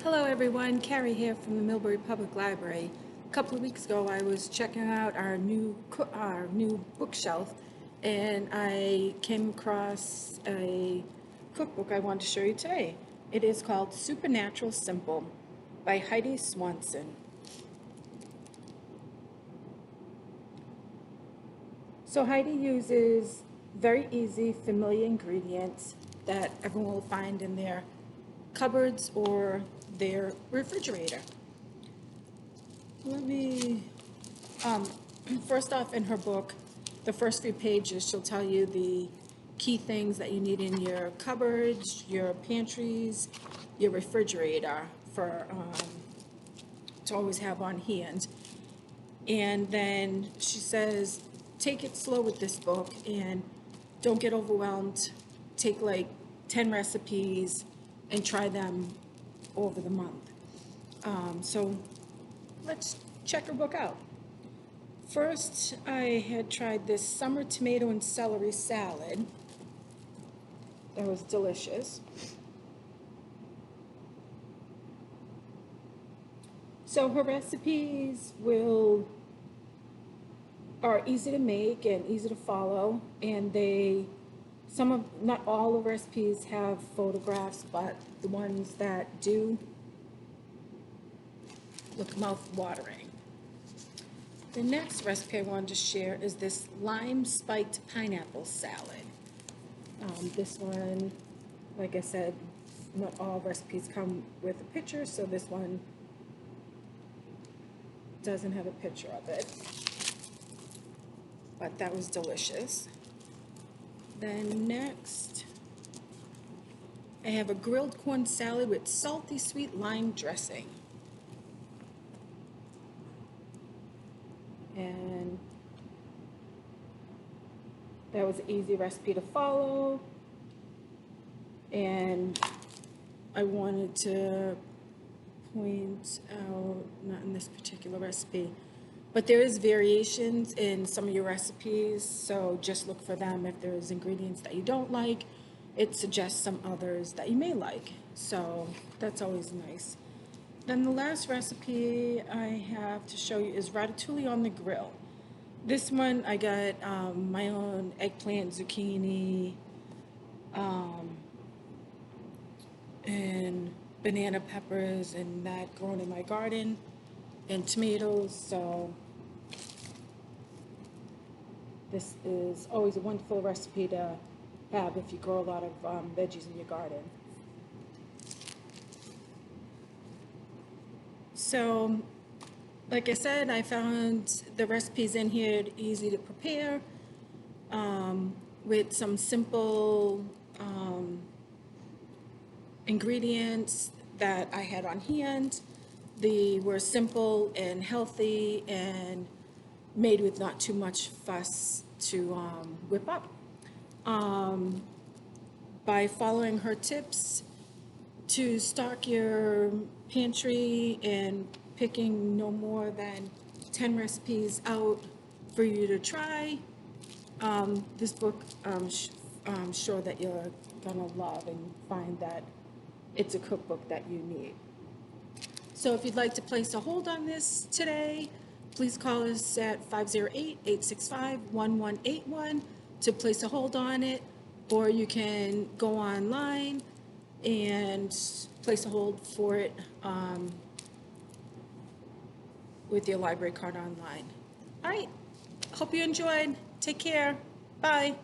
Hello everyone, Carrie here from the Millbury Public Library. A couple of weeks ago I was checking out our new bookshelf and I came across a cookbook I wanted to show you today. It is called Supernatural Simple by Heidi Swanson. So Heidi uses very easy, familiar ingredients that everyone will find in their cupboards or their refrigerator. First off, in her book, the first few pages, she'll tell you the key things that you need in your cupboards, your pantries, your refrigerator to always have on hand. And then she says, take it slow with this book and don't get overwhelmed. Take like 10 recipes and try them over the month. So let's check her book out. First, I had tried this summer tomato and celery salad. That was delicious. So her recipes are easy to make and easy to follow, and not all the recipes have photographs, but the ones that do look mouth-watering. The next recipe I wanted to share is this lime spiked pineapple salad. This one, like I said, not all recipes come with a picture, so this one doesn't have a picture of it, but that was delicious. Then next, I have a grilled corn salad with salty sweet lime dressing. And that was an easy recipe to follow. And I wanted to point out, not in this particular recipe, but there is variations in some of your recipes, so just look for them. If there's ingredients that you don't like, it suggests some others that you may like. So that's always nice. Then the last recipe I have to show you is ratatouille on the grill. This one I got my own eggplant, zucchini, and banana peppers and that grown in my garden, and tomatoes. So this is always a wonderful recipe to have if you grow a lot of veggies in your garden. So, like I said, I found the recipes in here easy to prepare with some simple ingredients that I had on hand. They were simple and healthy and made with not too much fuss to whip up. By following her tips to stock your pantry and picking no more than 10 recipes out for you to try, this book I'm sure that you're gonna love and find that it's a cookbook that you need. So if you'd like to place a hold on this today, please call us at 508-865-1181 to place a hold on it, or you can go online and place a hold for it with your library card online. All right, hope you enjoyed. Take care. Bye.